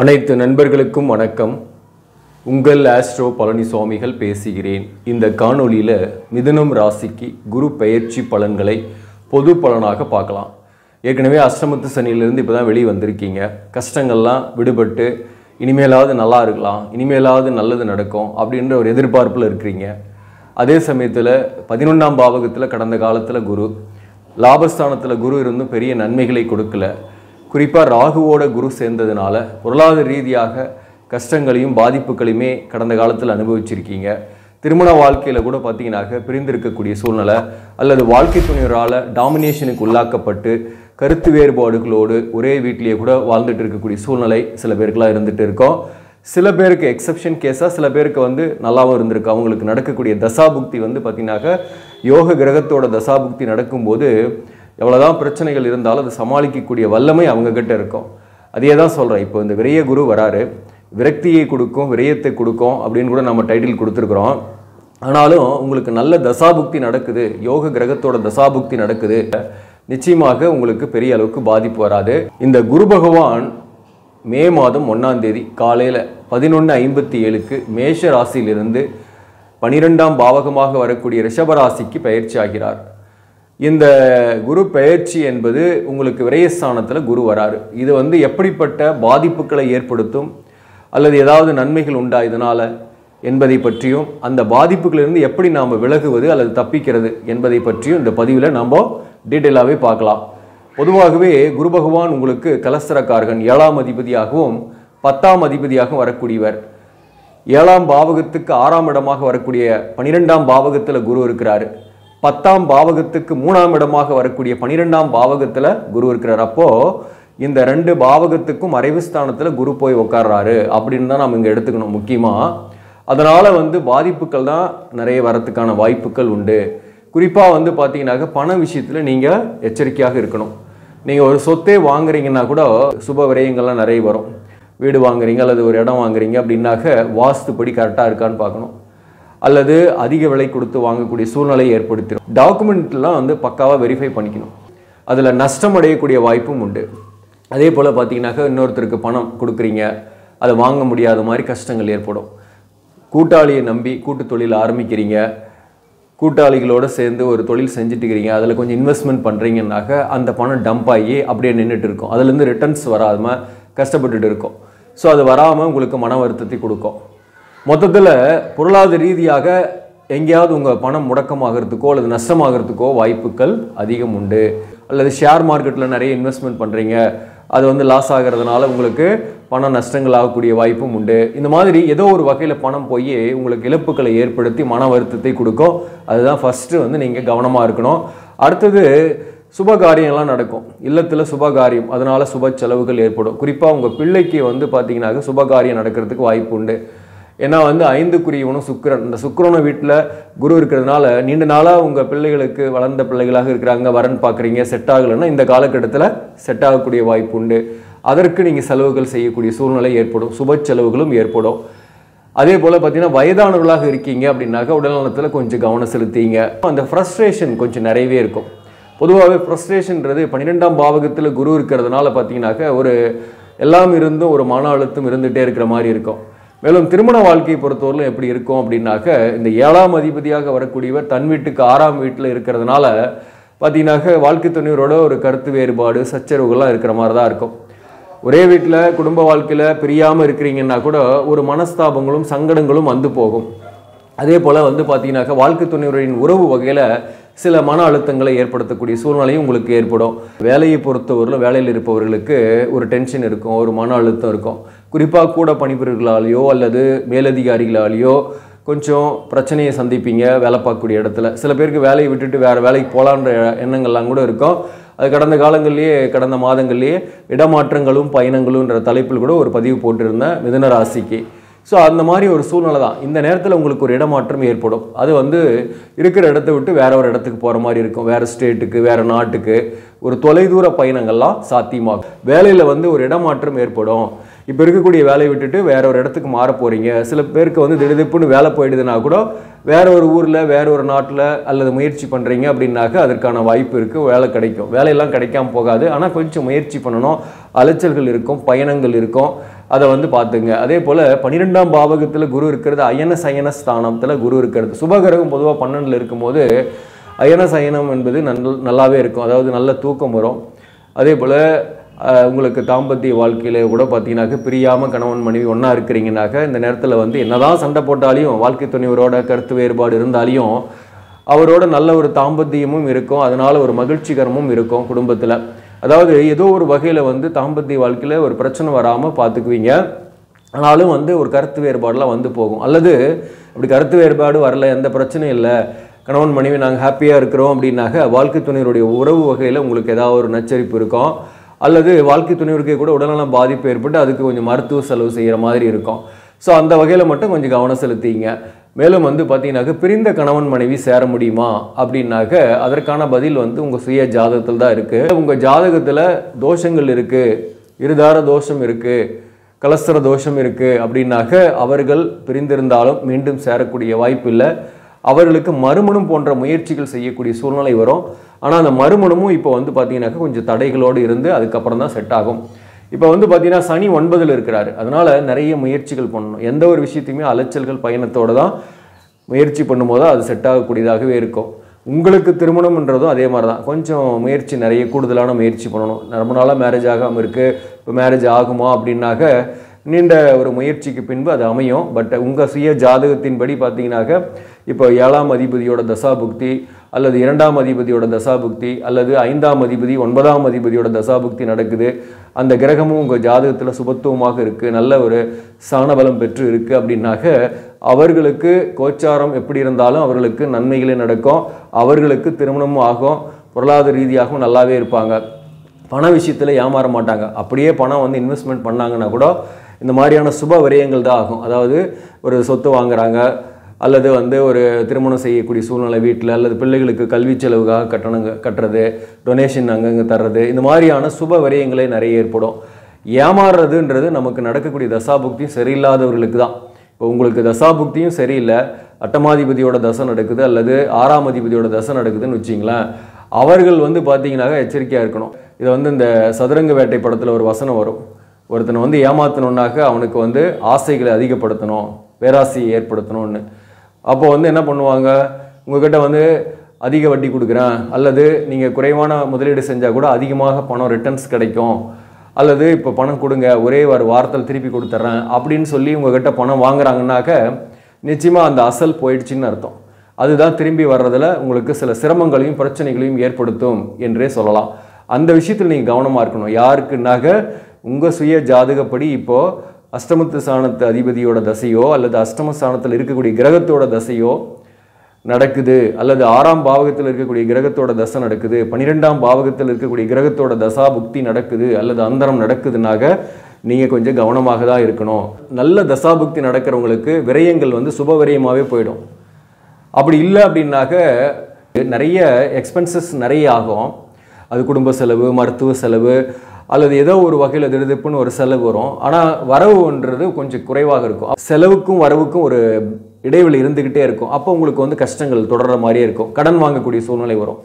அனைத்து நண்பர்களுக்கும் வணக்கம். உங்கள் ஆஸ்ட்ரோ பழனிசாமிகள் பேசுகிறேன். இந்த காணொளியில் மிதுனம் ராசிக்கு குரு பெயர்ச்சி பலன்களை பொது பலனாக பார்க்கலாம். ஏற்கனவே அஷ்டமத்து சனியிலிருந்து இப்போ தான் வெளியே வந்திருக்கீங்க. கஷ்டங்கள்லாம் விடுபட்டு இனிமேலாவது நல்லா இருக்கலாம், இனிமேலாவது நல்லது நடக்கும் அப்படின்ற ஒரு எதிர்பார்ப்பில் இருக்கிறீங்க. அதே சமயத்தில் 11ஆம் பாவகத்தில் கடந்த காலத்தில் குரு, லாபஸ்தானத்தில் குரு இருந்தும் பெரிய நன்மைகளை கொடுக்கல. குறிப்பாக ராகுவோட குரு சேர்ந்ததுனால பொருளாதார ரீதியாக கஷ்டங்களையும் பாதிப்புகளையுமே கடந்த காலத்தில் அனுபவிச்சிருக்கீங்க. திருமண வாழ்க்கையில் கூட பார்த்தீங்கன்னாக்க பிரிந்திருக்கக்கூடிய சூழ்நிலை அல்லது வாழ்க்கை துணைவரால் டாமினேஷனுக்கு உள்ளாக்கப்பட்டு கருத்து வேறுபாடுகளோடு ஒரே வீட்டிலேயே கூட வாழ்ந்துட்டு இருக்கக்கூடிய சூழ்நிலை சில பேருக்குலாம் இருந்துகிட்டு இருக்கோம். சில பேருக்கு எக்ஸப்ஷன் கேஸாக சில பேருக்கு நல்லாவும் இருந்திருக்கு. அவங்களுக்கு நடக்கக்கூடிய தசாபுக்தி பார்த்தீங்கன்னாக்க யோக கிரகத்தோட தசாபுக்தி நடக்கும்போது எவ்வளோதான் பிரச்சனைகள் இருந்தாலும் அது சமாளிக்கக்கூடிய வல்லமை அவங்கக்கிட்ட இருக்கும். அதே தான் சொல்கிறேன். இப்போ இந்த விரய குரு வராரு, விரக்தியை கொடுக்கும், விரயத்தை கொடுக்கும் அப்படின்னு கூட நம்ம டைட்டில் கொடுத்துருக்குறோம். ஆனாலும் உங்களுக்கு நல்ல தசாபுக்தி நடக்குது, யோக கிரகத்தோட தசாபுக்தி நடக்குது, நிச்சயமாக உங்களுக்கு பெரிய அளவுக்கு பாதிப்பு வராது. இந்த குரு பகவான் மே மாதம் 1ஆம் தேதி காலையில் 11:57 மேஷ ராசியிலிருந்து 12ஆம் பாவகமாக வரக்கூடிய ரிஷபராசிக்கு பயிற்சி ஆகிறார். இந்த குரு பெயர்ச்சி என்பது உங்களுக்கு விரயஸ்தானத்தில் குரு வராரு. இது எப்படிப்பட்ட பாதிப்புகளை ஏற்படுத்தும் அல்லது ஏதாவது நன்மைகள் உண்டா இதனால் என்பதை பற்றியும், அந்த பாதிப்புகளிலிருந்து எப்படி நாம் விலகுவது அல்லது தப்பிக்கிறது என்பதை பற்றியும் இந்த பதிவில் நாம் டீட்டெயிலாகவே பார்க்கலாம். பொதுவாகவே குரு பகவான் உங்களுக்கு கலஸ்தரக்காரகன், 7ஆம் அதிபதியாகவும் 10ஆம் அதிபதியாகவும் வரக்கூடியவர். 7ஆம் பாவகத்துக்கு 6ஆம் இடமாக வரக்கூடிய 12ஆம் பாவகத்தில் குரு இருக்கிறாரு. 10ஆம் பாவகத்துக்கு 3ஆம் இடமாக வரக்கூடிய 12ஆம் பாவகத்தில் குரு இருக்கிறார். அப்போது இந்த 2 பாவகத்துக்கும் மறைவு ஸ்தானத்தில் குரு போய் உட்கார்றாரு அப்படின்னு தான் நம்ம இங்கே எடுத்துக்கணும் முக்கியமாக. அதனால் பாதிப்புகள் தான் நிறைய வரத்துக்கான வாய்ப்புகள் உண்டு. குறிப்பாக பார்த்தீங்கன்னாக்க பண விஷயத்தில் நீங்கள் எச்சரிக்கையாக இருக்கணும். நீங்கள் ஒரு சொத்தே வாங்குறீங்கன்னா கூட சுப விரயங்கள்லாம் நிறைய வரும். வீடு வாங்குறீங்க அல்லது ஒரு இடம் வாங்குறீங்க அப்படின்னாக்க வாஸ்துப்படி கரெக்டாக இருக்கான்னு பார்க்கணும். அல்லது அதிக விலை கொடுத்து வாங்கக்கூடிய சூழ்நிலையை ஏற்படுத்திடும். டாக்குமெண்ட்லாம் பக்காவாக வெரிஃபை பண்ணிக்கணும். அதில் நஷ்டம் அடையக்கூடிய வாய்ப்பும் உண்டு. அதே போல் பார்த்தீங்கன்னாக்கா இன்னொருத்தருக்கு பணம் கொடுக்குறீங்க, அதை வாங்க முடியாத மாதிரி கஷ்டங்கள் ஏற்படும். கூட்டாளியை நம்பி கூட்டு தொழில் ஆரம்பிக்கிறீங்க, கூட்டாளிகளோடு சேர்ந்து ஒரு தொழில் செஞ்சுட்டுக்கிறீங்க, அதில் கொஞ்சம் இன்வெஸ்ட்மெண்ட் பண்ணுறீங்கன்னாக்க அந்த பணம் டம்ப் ஆகி அப்படியே நின்றுட்டு இருக்கும். அதுலேருந்து ரிட்டர்ன்ஸ் வராமல் கஷ்டப்பட்டுட்டு இருக்கும். ஸோ அது வராமல் உங்களுக்கு மன வருத்தத்தை கொடுக்கும். மொத்தத்தில் பொருளாதார ரீதியாக எங்கேயாவது உங்கள் பணம் முடக்கமாகிறதுக்கோ அல்லது நஷ்டமாகிறதுக்கோ வாய்ப்புகள் அதிகம் உண்டு. அல்லது ஷேர் மார்க்கெட்டில் நிறைய இன்வெஸ்ட்மெண்ட் பண்ணுறீங்க, அது லாஸ் ஆகிறதுனால உங்களுக்கு பண நஷ்டங்கள் ஆகக்கூடிய வாய்ப்பும் உண்டு. இந்த மாதிரி ஏதோ ஒரு வகையில் பணம் போய் உங்களுக்கு இழப்புகளை ஏற்படுத்தி மன வருத்தத்தை கொடுக்கும். அதுதான் ஃபஸ்ட்டு நீங்கள் கவனமாக இருக்கணும். அடுத்தது சுபகாரியங்கள்லாம் நடக்கும். இல்லத்தில் சுபகாரியம், அதனால் சுப செலவுகள் ஏற்படும். குறிப்பாக உங்கள் பிள்ளைக்கு பார்த்தீங்கன்னாக்க சுபகாரியம் நடக்கிறதுக்கு வாய்ப்பு உண்டு. ஏன்னா 5க்குரியவனும் சுக்கிரன். இந்த சுக்கிரனை வீட்டில் குரு இருக்கிறதுனால நீண்ட நாளாக உங்கள் பிள்ளைகளுக்கு வளர்ந்த பிள்ளைகளாக இருக்கிறாங்க, வரன் பார்க்குறீங்க, செட் ஆகலைன்னா இந்த காலகட்டத்தில் செட் ஆகக்கூடிய வாய்ப்பு உண்டு. அதற்கு நீங்கள் செலவுகள் செய்யக்கூடிய சூழ்நிலை ஏற்படும், சுப செலவுகளும் ஏற்படும். அதே போல் பார்த்தீங்கன்னா வயதானவர்களாக இருக்கீங்க அப்படின்னாக்கா உடல்நலத்தில் கொஞ்சம் கவனம் செலுத்திங்க. அந்த ஃப்ரஸ்ட்ரேஷன் கொஞ்சம் நிறையவே இருக்கும். பொதுவாகவே ஃப்ரஸ்ட்ரேஷன்றது 12ஆம் பாவகத்தில் குரு இருக்கிறதுனால பார்த்தீங்கன்னாக்கா ஒரு எல்லாம் இருந்தும் ஒரு மன அழுத்தம் இருந்துகிட்டே இருக்கிற மாதிரி இருக்கும். மேலும் திருமண வாழ்க்கையை பொறுத்தவரையிலும் எப்படி இருக்கும் அப்படின்னாக்க இந்த 7ஆம் அதிபதியாக வரக்கூடியவர் தன் வீட்டுக்கு 6ஆம் வீட்டில் இருக்கிறதுனால பார்த்தீங்கன்னாக்க வாழ்க்கை துணைவரோட ஒரு கருத்து வேறுபாடு, சச்சரவுகள்லாம் இருக்கிற மாதிரி தான் இருக்கும். ஒரே வீட்டில் குடும்ப வாழ்க்கையில் பிரியாமல் இருக்கிறீங்கன்னா கூட ஒரு மனஸ்தாபங்களும் சங்கடங்களும் போகும். அதே போல் பார்த்தீங்கன்னாக்க வாழ்க்கை துணைவரின் உறவு வகையில் சில மன அழுத்தங்களை ஏற்படுத்தக்கூடிய சூழ்நிலையும் உங்களுக்கு ஏற்படும். வேலையை பொறுத்தவரையில் வேலையில் இருப்பவர்களுக்கு ஒரு டென்ஷன் இருக்கும், ஒரு மன அழுத்தம் இருக்கும். குறிப்பாக கூட பணிபுரியர்களாலேயோ அல்லது மேலதிகாரிகளாலேயோ கொஞ்சம் பிரச்சனையை சந்திப்பீங்க வேலை பார்க்கக்கூடிய இடத்துல. சில பேருக்கு வேலையை விட்டுட்டு வேறு வேலைக்கு போகலான்ற எண்ணங்கள்லாம் கூட இருக்கும். அது கடந்த மாதங்கள்லேயே இடமாற்றங்களும் பயணங்களுன்ற தலைப்பில் கூட ஒரு பதிவு போட்டிருந்தேன் மிதுன ராசிக்கு. ஸோ அந்த மாதிரி ஒரு சூழ்நிலை தான். இந்த நேரத்தில் உங்களுக்கு ஒரு இடமாற்றம் ஏற்படும். அது இருக்கிற இடத்த விட்டு வேற ஒரு இடத்துக்கு போகிற மாதிரி இருக்கும். வேறு ஸ்டேட்டுக்கு, வேறு நாட்டுக்கு ஒரு தொலைதூர பயணங்கள்லாம் சாத்தியமாகும். வேலையில் ஒரு இடமாற்றம் ஏற்படும். இப்போ இருக்கக்கூடிய வேலையை விட்டுட்டு வேற ஒரு இடத்துக்கு மாற போகிறீங்க. சில பேருக்கு திடுதிப்புன்னு வேலை போயிடுதுன்னா கூட வேற ஒரு ஊரில், வேற ஒரு நாட்டில் அல்லது முயற்சி பண்ணுறீங்க அப்படின்னாக்க அதற்கான வாய்ப்பு இருக்குது, வேலை கிடைக்கும். வேலையெல்லாம் கிடைக்காம போகாது, ஆனால் கொஞ்சம் முயற்சி பண்ணணும். அலைச்சல்கள் இருக்கும், பயணங்கள் இருக்கும். அதை வந்து பார்த்துங்க. அதே போல் 12ஆம் பாவகத்தில் குரு இருக்கிறது, அயன சயன ஸ்தானத்தில் குரு இருக்கிறது. சுபகிரகம் பொதுவாக 12ல் இருக்கும்போது அயன சயனம் என்பது நல்லாவே இருக்கும், அதாவது நல்ல தூக்கம் வரும். அதே போல் உங்களுக்கு தாம்பத்திய வாழ்க்கையில் கூட பார்த்தீங்கன்னாக்க பிரியாமல் கணவன் மனைவி ஒன்றா இருக்கிறீங்கனாக்க இந்த நேரத்தில் வந்து என்னதான் சண்டை போட்டாலையும் வாழ்க்கை துணைவரோட கருத்து வேறுபாடு இருந்தாலையும் அவரோட நல்ல ஒரு தாம்பத்தியமும் இருக்கும், அதனால் ஒரு மகிழ்ச்சிகரமும் இருக்கும் குடும்பத்தில். அதாவது ஏதோ ஒரு வகையில் வந்து தாம்பத்திய வாழ்க்கையில் ஒரு பிரச்சனை வராமல் பார்த்துக்குவீங்க. ஆனாலும் வந்து ஒரு கருத்து வேறுபாடெலாம் வந்து போகும். அல்லது அப்படி கருத்து வேறுபாடு வரல, எந்த பிரச்சனையும் இல்லை, கணவன் மனைவி நாங்கள் ஹாப்பியாக இருக்கிறோம் அப்படின்னாக்க வாழ்க்கை துணைவருடைய உறவு வகையில் உங்களுக்கு ஏதாவது ஒரு நச்சரிப்பு இருக்கும். அல்லது வாழ்க்கை துணைவருக்கே கூட உடல்நலம் பாதிப்பு ஏற்பட்டு அதுக்கு கொஞ்சம் மருத்துவ செலவு செய்கிற மாதிரி இருக்கும். ஸோ அந்த வகையில் மட்டும் கொஞ்சம் கவனம் செலுத்திங்க. மேலும் வந்து பார்த்தீங்கன்னாக்க பிரிந்த கணவன் மனைவி சேர முடியுமா அப்படின்னாக்க அதற்கான பதில் வந்து உங்கள் சுய ஜாதகத்தில் தான் இருக்குது. உங்கள் ஜாதகத்தில் தோஷங்கள் இருக்குது, இருதார தோஷம் இருக்குது, கலஸ்தர தோஷம் இருக்குது அப்படின்னாக்க அவர்கள் பிரிந்திருந்தாலும் மீண்டும் சேரக்கூடிய வாய்ப்பு இல்லை. அவர்களுக்கு மறுமணம் போன்ற முயற்சிகள் செய்யக்கூடிய சூழ்நிலை வரும். ஆனால் அந்த மறுமணமும் இப்போ வந்து பார்த்தீங்கன்னாக்க கொஞ்சம் தடைகளோடு இருந்து அதுக்கப்புறம் தான் செட் ஆகும். இப்போ வந்து பார்த்தீங்கன்னா சனி 9ல் இருக்கிறாரு, அதனால் நிறைய முயற்சிகள் பண்ணணும். எந்த ஒரு விஷயத்தையுமே அலைச்சல்கள் பயணத்தோடு தான் முயற்சி பண்ணும்போது அது செட் ஆகக்கூடியதாகவே இருக்கும். உங்களுக்கு திருமணம்ன்றதும் அதே மாதிரி தான், கொஞ்சம் முயற்சி நிறைய கூடுதலான முயற்சி பண்ணணும். ரொம்ப நாளாக மேரேஜ் ஆகாமல் இருக்குது, இப்போ மேரேஜ் ஆகுமா அப்படின்னாக்க நீண்ட ஒரு முயற்சிக்கு பின்பு அது அமையும். பட் உங்கள் சுய ஜாதகத்தின்படி பார்த்தீங்கன்னாக்க இப்போ 7ஆம் அதிபதியோட தசாபுக்தி அல்லது 2ஆம் அதிபதியோட தசாபுக்தி அல்லது 5ஆம் அதிபதி 9ஆம் அதிபதியோட தசாபுக்தி நடக்குது. அந்த கிரகமும் உங்கள் ஜாதகத்தில் சுபத்துவமாக இருக்குது, நல்ல ஒரு சாணபலம் பெற்று இருக்குது அப்படின்னாக்க அவர்களுக்கு கோச்சாரம் எப்படி இருந்தாலும் அவர்களுக்கு நன்மைகளே நடக்கும், அவர்களுக்கு திருமணமும் ஆகும், பொருளாதார ரீதியாகவும் நல்லாவே இருப்பாங்க. பண விஷயத்தில் ஏமாற மாட்டாங்க. அப்படியே பணம் வந்து இன்வெஸ்ட்மெண்ட் பண்ணாங்கன்னா கூட இந்த மாதிரியான சுப விரயங்கள் தான் ஆகும். அதாவது ஒரு சொத்து வாங்குறாங்க அல்லது வந்து ஒரு திருமணம் செய்யக்கூடிய சூழ்நிலை வீட்டில், அல்லது பிள்ளைகளுக்கு கல்வி செலவுக்காக கட்டுறது, டொனேஷன் அங்கங்கே தர்றது, இந்த மாதிரியான சுப விரயங்களே நிறைய ஏற்படும். ஏமாறுறதுன்றது நமக்கு நடக்கக்கூடிய தசாபுக்தியும் சரியில்லாதவர்களுக்கு தான். இப்போ உங்களுக்கு தசாபுக்தியும் சரியில்லை, அட்டமாதிபதியோட தசை நடக்குது அல்லது 6ஆம் அதிபதியோட தசை நடக்குதுன்னு வச்சிங்களேன், அவர்கள் வந்து பார்த்தீங்கன்னாக்க எச்சரிக்கையாக இருக்கணும். இதை வந்து இந்த சதுரங்க வேட்டை படத்தில் ஒரு வசனம் வரும், ஒருத்தனை வந்து ஏமாற்றணுன்னாக்க அவனுக்கு வந்து ஆசைகளை அதிகப்படுத்தணும், பேராசையை ஏற்படுத்தணும்னு. அப்போ வந்து என்ன பண்ணுவாங்க, உங்கள்கிட்ட வந்து அதிக வட்டி கொடுக்குறேன், அல்லது நீங்கள் குறைவான முதலீடு செஞ்சால் கூட அதிகமாக பணம் ரிட்டர்ன்ஸ் கிடைக்கும், அல்லது இப்போ பணம் கொடுங்க ஒரே ஒரு வாரத்தில் திருப்பி கொடுத்துட்றேன் அப்படின்னு சொல்லி உங்கள்கிட்ட பணம் வாங்குறாங்கன்னாக்க நிச்சயமாக அந்த அசல் போயிடுச்சின்னு அர்த்தம். அதுதான் திரும்பி வர்றதில் உங்களுக்கு சில சிரமங்களையும் பிரச்சனைகளையும் ஏற்படுத்தும் என்றே சொல்லலாம். அந்த விஷயத்தில் நீங்கள் கவனமாக இருக்கணும். யாருக்குன்னாக்க உங்கள் சுய ஜாதகப்படி இப்போது அஷ்டமத்து ஸ்தானத்து அதிபதியோட தசையோ அல்லது அஷ்டம ஸ்தானத்தில் இருக்கக்கூடிய கிரகத்தோட தசையோ நடக்குது, அல்லது 6ஆம் பாவகத்தில் இருக்கக்கூடிய கிரகத்தோட தசை நடக்குது, 12ஆம் பாவகத்தில் இருக்கக்கூடிய கிரகத்தோட தசா புக்தி நடக்குது அல்லது அந்தரம் நடக்குதுனாக்க நீங்கள் கொஞ்சம் கவனமாக தான் இருக்கணும். நல்ல தசாபுக்தி நடக்கிறவங்களுக்கு விரயங்கள் வந்து சுப விரயமாகவே போயிடும். அப்படி இல்லை அப்படின்னாக்க நிறைய எக்ஸ்பென்சஸ் நிறைய ஆகும். அது குடும்ப செலவு, மருத்துவ செலவு, அல்லது ஏதோ ஒரு வகையில் திடுதிப்புன்னு ஒரு செலவு வரும். ஆனால் வரவுன்றது கொஞ்சம் குறைவாக இருக்கும். செலவுக்கும் வரவுக்கும் ஒரு இடைவெளி இருந்துக்கிட்டே இருக்கும். அப்போ உங்களுக்கு வந்து கஷ்டங்கள் தொடர்ற மாதிரியே இருக்கும். கடன் வாங்கக்கூடிய சூழ்நிலை வரும்.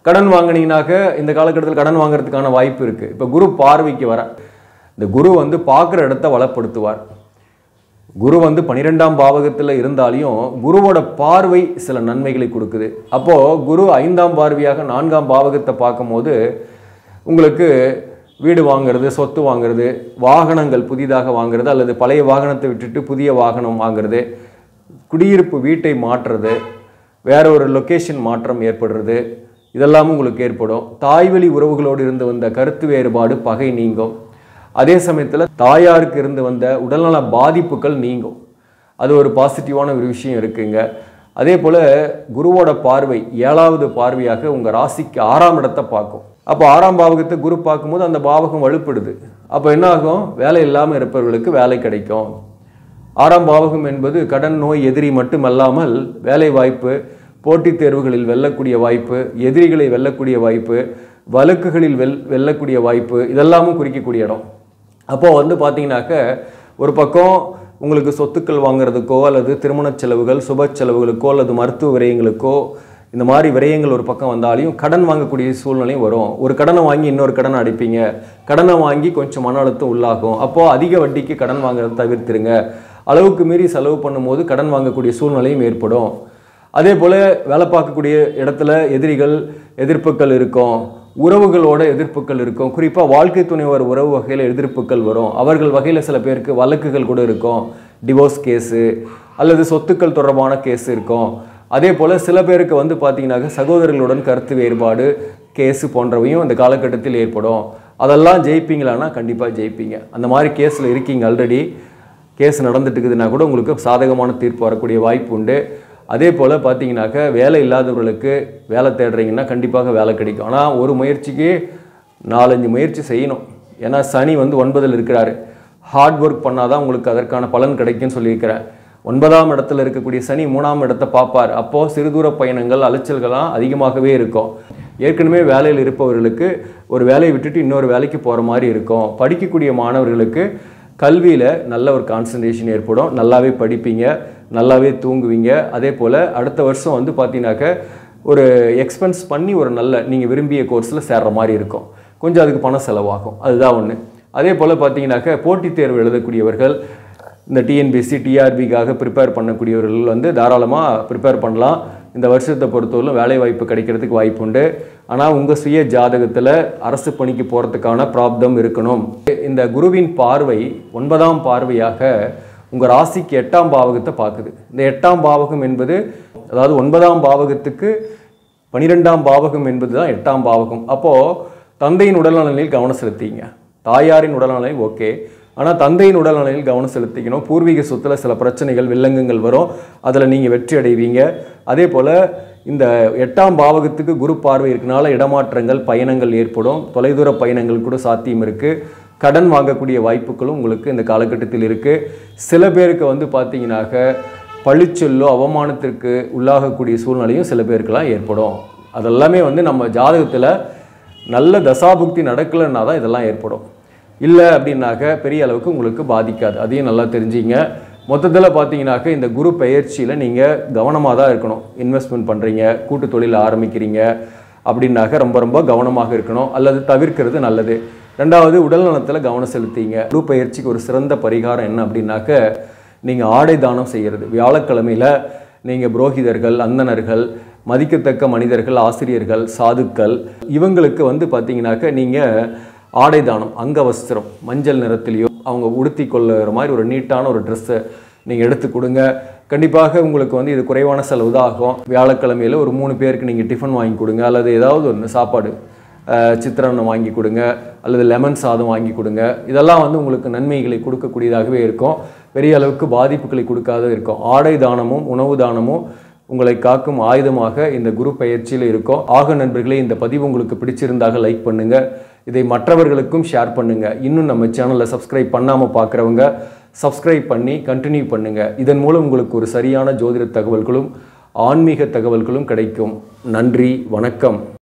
கடன் வாங்கினீங்கனாக்க இந்த காலகட்டத்தில் கடன் வாங்குறதுக்கான வாய்ப்பு இருக்குது. இப்போ குரு பார்வைக்கு வர இந்த குரு வந்து பார்க்குற இடத்த வளப்படுத்துவார். குரு வந்து 12ஆம் பாவகத்தில் இருந்தாலையும் குருவோட பார்வை சில நன்மைகளை கொடுக்குது. அப்போது குரு 5ஆம் பார்வையாக 4ஆம் பாவகத்தை பார்க்கும்போது உங்களுக்கு வீடு வாங்கிறது, சொத்து வாங்கிறது, வாகனங்கள் புதிதாக வாங்கிறது, அல்லது பழைய வாகனத்தை விட்டுட்டு புதிய வாகனம் வாங்கிறது, குடியிருப்பு வீட்டை மாற்றுறது, வேற ஒரு லொக்கேஷன் மாற்றம் ஏற்படுறது, இதெல்லாமும் உங்களுக்கு ஏற்படும். தாய்வழி உறவுகளோடு இருந்து வந்த கருத்து வேறுபாடு, பகை நீங்கும். அதே சமயத்தில் தாயாருக்கு இருந்து வந்த உடல்நல பாதிப்புகள் நீங்கும். அது ஒரு பாசிட்டிவான ஒரு விஷயம் இருக்குங்க. அதே போல் குருவோட பார்வை 7வது பார்வையாக உங்கள் ராசிக்கு 6ஆம் இடத்தை பார்க்கும். அப்போ 6ஆம் பாவகத்தை குரு பார்க்கும்போது அந்த பாவகம் வலுப்படுது. அப்போ என்ன ஆகும், வேலை இல்லாமல் இருப்பவர்களுக்கு வேலை கிடைக்கும். 6ஆம் பாவகம் என்பது கடன், நோய், எதிரி மட்டுமல்லாமல் வேலை வாய்ப்பு, போட்டித் தேர்வுகளில் வெல்லக்கூடிய வாய்ப்பு, எதிரிகளை வெல்லக்கூடிய வாய்ப்பு, வழக்குகளில் வெல்லக்கூடிய வாய்ப்பு, இதெல்லாமும் குறிக்கக்கூடிய இடம். அப்போது வந்து பார்த்தீங்கன்னாக்க ஒரு பக்கம் உங்களுக்கு சொத்துக்கள் வாங்குறதுக்கோ அல்லது திருமண செலவுகள், சுப செலவுகளுக்கோ அல்லது மருத்துவ விரயங்களுக்கோ இந்த மாதிரி விரயங்கள் ஒரு பக்கம் வந்தாலையும் கடன் வாங்கக்கூடிய சூழ்நிலையும் வரும். ஒரு கடனை வாங்கி இன்னொரு கடனை அடைப்பீங்க. கடனை வாங்கி கொஞ்சம் மன அழுத்தம் உள்ளாகும். அப்போது அதிக வட்டிக்கு கடன் வாங்குறத தவிர்த்துருங்க. அளவுக்கு மீறி செலவு பண்ணும்போது கடன் வாங்கக்கூடிய சூழ்நிலையும் ஏற்படும். அதே போல் வேலை பார்க்கக்கூடிய இடத்துல எதிர்ப்புகள் இருக்கும். உறவுகளோட எதிர்ப்புகள் இருக்கும். குறிப்பாக வாழ்க்கை துணைவர் உறவு வகையில் எதிர்ப்புகள் வரும். அவர்கள் வகையில் சில பேருக்கு வழக்குகள் கூட இருக்கும். டிவோர்ஸ் கேஸு அல்லது சொத்துக்கள் தொடர்பான கேஸ் இருக்கும். அதே போல் சில பேருக்கு வந்து பார்த்தீங்கன்னாக்க சகோதரர்களுடன் கருத்து வேறுபாடு கேஸு போன்றவையும் இந்த காலகட்டத்தில் ஏற்படும். அதெல்லாம் ஜெயிப்பீங்களான்னா கண்டிப்பாக ஜெயிப்பீங்க. அந்த மாதிரி கேஸில் இருக்கீங்க, ஆல்ரெடி கேஸ் நடந்துட்டு இருக்குதுன்னா கூட உங்களுக்கு சாதகமான தீர்ப்பு வரக்கூடிய வாய்ப்பு உண்டு. அதே போல் பார்த்தீங்கன்னாக்க வேலை இல்லாதவர்களுக்கு வேலை தேடுறீங்கன்னா கண்டிப்பாக வேலை கிடைக்கும். ஆனால் ஒரு முயற்சிக்கு 4-5 முயற்சி செய்யணும். ஏன்னா சனி வந்து 9ல் இருக்கிறாரு. ஹார்ட் ஒர்க் பண்ணால் தான் உங்களுக்கு அதற்கான பலன் கிடைக்கும்னு சொல்லியிருக்கிறேன். 9ஆம் இடத்துல இருக்கக்கூடிய சனி 3ஆம் இடத்தை பார்ப்பார். அப்போது சிறுதூர பயணங்கள் அலைச்சல்கள்லாம் அதிகமாகவே இருக்கும். ஏற்கனவே வேலையில் இருப்பவர்களுக்கு ஒரு வேலையை விட்டுட்டு இன்னொரு வேலைக்கு போகிற மாதிரி இருக்கும். படிக்கக்கூடிய மாணவர்களுக்கு கல்வியில் நல்ல ஒரு கான்சன்ட்ரேஷன் ஏற்படும். நல்லாவே படிப்பீங்க, நல்லாவே தூங்குவீங்க. அதே போல் அடுத்த வருஷம் வந்து பார்த்தீங்கன்னாக்க ஒரு எக்ஸ்பென்ஸ் பண்ணி ஒரு நல்ல நீங்கள் விரும்பிய கோர்ஸில் சேர்ற மாதிரி இருக்கும். கொஞ்சம் அதுக்கு பணம் செலவாகும். அதுதான் ஒன்று. அதே போல் பார்த்தீங்கன்னாக்க போட்டித் தேர்வு எழுதக்கூடியவர்கள், இந்த டிஎன்பிஎஸ்சி டிஆர்பிக்காக ப்ரிப்பேர் பண்ணக்கூடியவர்கள் வந்து தாராளமாக ப்ரிப்பேர் பண்ணலாம். இந்த வருஷத்தை பொறுத்தவரையிலும் வேலை வாய்ப்பு கிடைக்கிறதுக்கு வாய்ப்பு உண்டு. ஆனால் உங்கள் சுய ஜாதகத்தில் அரசு பணிக்கு போகிறதுக்கான பிராப்தம் இருக்கணும். இந்த குருவின் பார்வை 9ஆம் பார்வையாக உங்கள் ராசிக்கு 8ஆம் பாவகத்தை பார்க்குது. இந்த 8ஆம் பாவகம் என்பது, அதாவது 9ஆம் பாவகத்துக்கு 12ஆம் பாவகம் என்பது தான் 8ஆம் பாவகம். அப்போது தந்தையின் உடல்நலனில் கவனம் செலுத்திங்க. தாயாரின் உடல்நலனில் ஓகே, ஆனால் தந்தையின் உடல்நலனில் கவனம் செலுத்திக்கணும். பூர்வீக சொத்தில் சில பிரச்சனைகள் வில்லங்கங்கள் வரும். அதில் நீங்கள் வெற்றி அடைவீங்க. அதே போல் இந்த 8ஆம் பாவகத்துக்கு குரு பார்வை இருக்கனால இடமாற்றங்கள் பயணங்கள் ஏற்படும். தொலைதூர பயணங்கள் கூட சாத்தியம் இருக்குது. கடன் வாங்கக்கூடிய வாய்ப்புகளும் உங்களுக்கு இந்த காலகட்டத்தில் இருக்குது. சில பேருக்கு வந்து பார்த்தீங்கன்னாக்க பழிச்சொல்லோ அவமானத்திற்கு உள்ளாகக்கூடிய சூழ்நிலையும் சில பேருக்கெல்லாம் ஏற்படும். அதெல்லாமே வந்து நம்ம ஜாதகத்தில் நல்ல தசாபுக்தி நடக்கலைன்னா தான் இதெல்லாம் ஏற்படும். இல்லை அப்படின்னாக்க பெரிய அளவுக்கு உங்களுக்கு பாதிக்காது. அதையும் நல்லா தெரிஞ்சிங்க. மொத்தத்தில் பார்த்தீங்கன்னாக்க இந்த குரு பெயர்ச்சியில் நீங்கள் கவனமாக தான் இருக்கணும். இன்வெஸ்ட்மெண்ட் பண்ணுறீங்க, கூட்டு தொழில் ஆரம்பிக்கிறீங்க அப்படின்னாக்க ரொம்ப ரொம்ப கவனமாக இருக்கணும், அல்லது தவிர்க்கிறது நல்லது. ரெண்டாவது, உடல் நலத்தில் கவனம் செலுத்திங்க. குரு பெயர்ச்சிக்கு ஒரு சிறந்த பரிகாரம் என்ன அப்படின்னாக்க, நீங்கள் ஆடை தானம் செய்கிறது. வியாழக்கிழமையில் நீங்கள் புரோகிதர்கள், அந்தணர்கள், மதிக்கத்தக்க மனிதர்கள், ஆசிரியர்கள், சாதுக்கள் இவங்களுக்கு வந்து பார்த்தீங்கன்னாக்க நீங்கள் ஆடை தானம், அங்கவஸ்திரம் மஞ்சள் நிறத்திலையோ அவங்க உடுத்தி கொள்ளுற மாதிரி ஒரு நீட்டான ஒரு ட்ரெஸ்ஸை நீங்கள் எடுத்து கொடுங்க. கண்டிப்பாக உங்களுக்கு வந்து இது குறைவான செலவு தான் ஆகும். வியாழக்கிழமையில் ஒரு 3 பேருக்கு நீங்கள் டிஃபன் வாங்கி கொடுங்க, அல்லது ஏதாவது ஒன்று சாப்பாடு சித்திரான்னம் வாங்கி கொடுங்க, அல்லது லெமன் சாதம் வாங்கி கொடுங்க. இதெல்லாம் வந்து உங்களுக்கு நன்மைகளை கொடுக்கக்கூடியதாகவே இருக்கும். பெரிய அளவுக்கு பாதிப்புகளை கொடுக்காத இருக்கும். ஆடை தானமும் உணவு தானமும் உங்களை காக்கும் ஆயுதமாக இந்த குரு பயிற்சியில் இருக்கும். ஆக நண்பர்களே, இந்த பதிவு உங்களுக்கு பிடிச்சிருந்தாக லைக் பண்ணுங்கள். இதை மற்றவர்களுக்கும் ஷேர் பண்ணுங்கள். இன்னும் நம்ம சேனலை சப்ஸ்கிரைப் பண்ணாமல் பார்க்குறவங்க சப்ஸ்கிரைப் பண்ணி கண்டினியூ பண்ணுங்கள். இதன் மூலம் உங்களுக்கு ஒரு சரியான ஜோதிட தகவல்களும் ஆன்மீக தகவல்களும் கிடைக்கும். நன்றி, வணக்கம்.